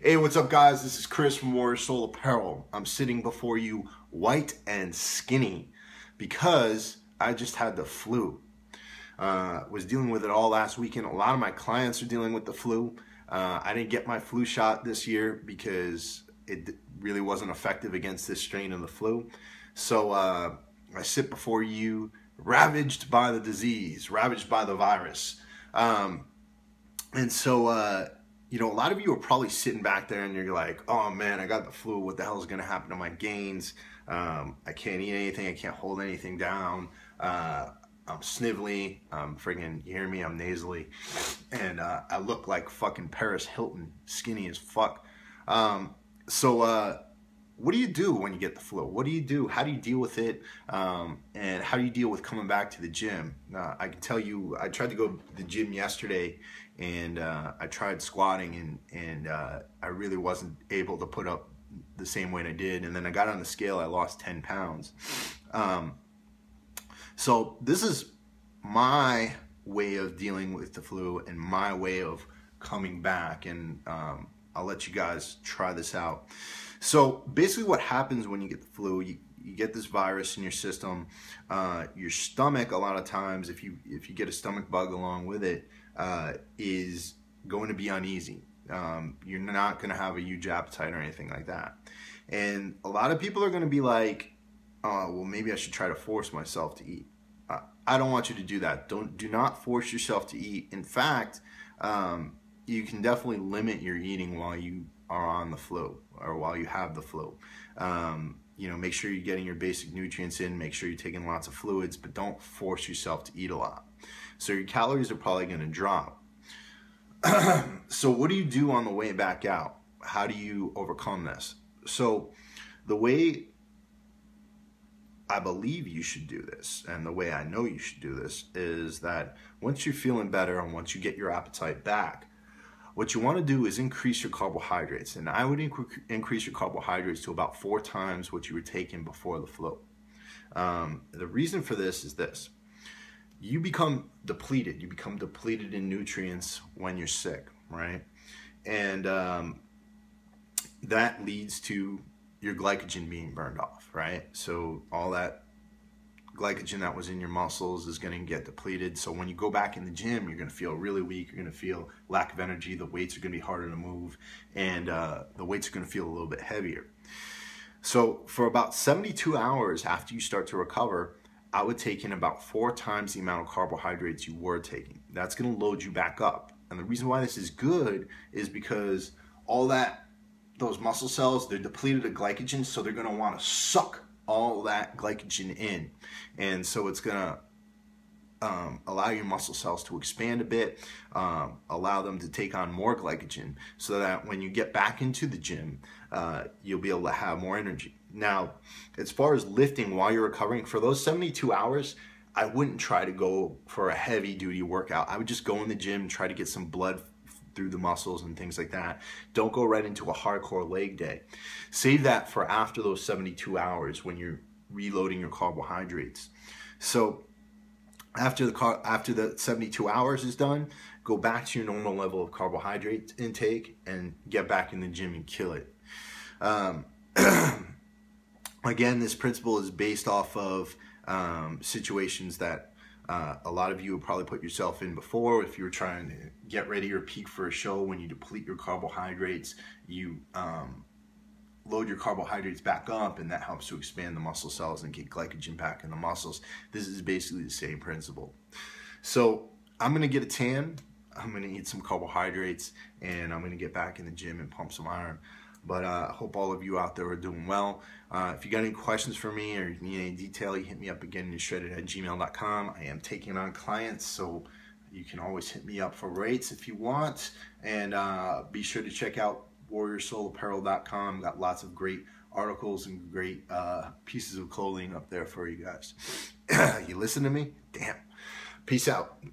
Hey, what's up, guys? This is Chris from Warrior Soul Apparel. I'm sitting before you white and skinny because I just had the flu. Was dealing with it all last weekend. A lot of my clients are dealing with the flu. I didn't get my flu shot this year because it really wasn't effective against this strain of the flu. So I sit before you ravaged by the disease, ravaged by the virus. You know, a lot of you are probably sitting back there and you're like, oh man, I got the flu. What the hell is going to happen to my gains? I can't eat anything. I can't hold anything down. I'm snivelly. I'm friggin', you hear me? I'm nasally. And I look like fucking Paris Hilton, skinny as fuck. What do you do when you get the flu? What do you do? How do you deal with it? And how do you deal with coming back to the gym? I can tell you, I tried to go to the gym yesterday and I tried squatting and I really wasn't able to put up the same weight I did. And then I got on the scale, I lost 10 pounds. So this is my way of dealing with the flu and my way of coming back. And I'll let you guys try this out. So basically what happens when you get the flu, you get this virus in your system, your stomach a lot of times, if you get a stomach bug along with it, is going to be uneasy. You're not going to have a huge appetite or anything like that. And a lot of people are going to be like, oh, well, maybe I should try to force myself to eat. I don't want you to do that. Do not force yourself to eat. In fact, you can definitely limit your eating while you are on the flu or while you have the flu. You know, make sure you're getting your basic nutrients in, make sure you're taking lots of fluids, but don't force yourself to eat a lot. So your calories are probably going to drop. So what do you do on the way back out? How do you overcome this? So the way I believe you should do this, and the way I know you should do this, is that once you're feeling better and once you get your appetite back, what you want to do is increase your carbohydrates. And I would increase your carbohydrates to about 4 times what you were taking before the flu. The reason for this is this. You become depleted. You become depleted in nutrients when you're sick, right? And that leads to your glycogen being burned off, right? So all that glycogen that was in your muscles is going to get depleted. So when you go back in the gym, you're going to feel really weak. You're going to feel lack of energy. The weights are going to be harder to move, and the weights are going to feel a little bit heavier. So for about 72 hours after you start to recover, I would take in about 4 times the amount of carbohydrates you were taking. That's going to load you back up. And the reason why this is good is because those muscle cells, they're depleted of glycogen, so they're going to want to suck all that glycogen in. And so it's going to allow your muscle cells to expand a bit, allow them to take on more glycogen, so that when you get back into the gym, you'll be able to have more energy. Now, as far as lifting while you're recovering, for those 72 hours, I wouldn't try to go for a heavy duty workout. I would just go in the gym, try to get some blood through the muscles and things like that. Don't go right into a hardcore leg day. Save that for after those 72 hours when you're reloading your carbohydrates. So after the 72 hours is done, go back to your normal level of carbohydrate intake and get back in the gym and kill it. Again, this principle is based off of situations that a lot of you would probably put yourself in before. If you were trying to get ready or peak for a show, when you deplete your carbohydrates, you load your carbohydrates back up, and that helps to expand the muscle cells and get glycogen back in the muscles. This is basically the same principle. So I'm going to get a tan, I'm going to eat some carbohydrates, and I'm going to get back in the gym and pump some iron. But I hope all of you out there are doing well. If you got any questions for me or you need any detail, you hit me up again, gettingtoshredded@gmail.com. I am taking on clients, so you can always hit me up for rates if you want. And be sure to check out warriorsoulapparel.com. Got lots of great articles and great pieces of clothing up there for you guys. You listen to me? Damn. Peace out.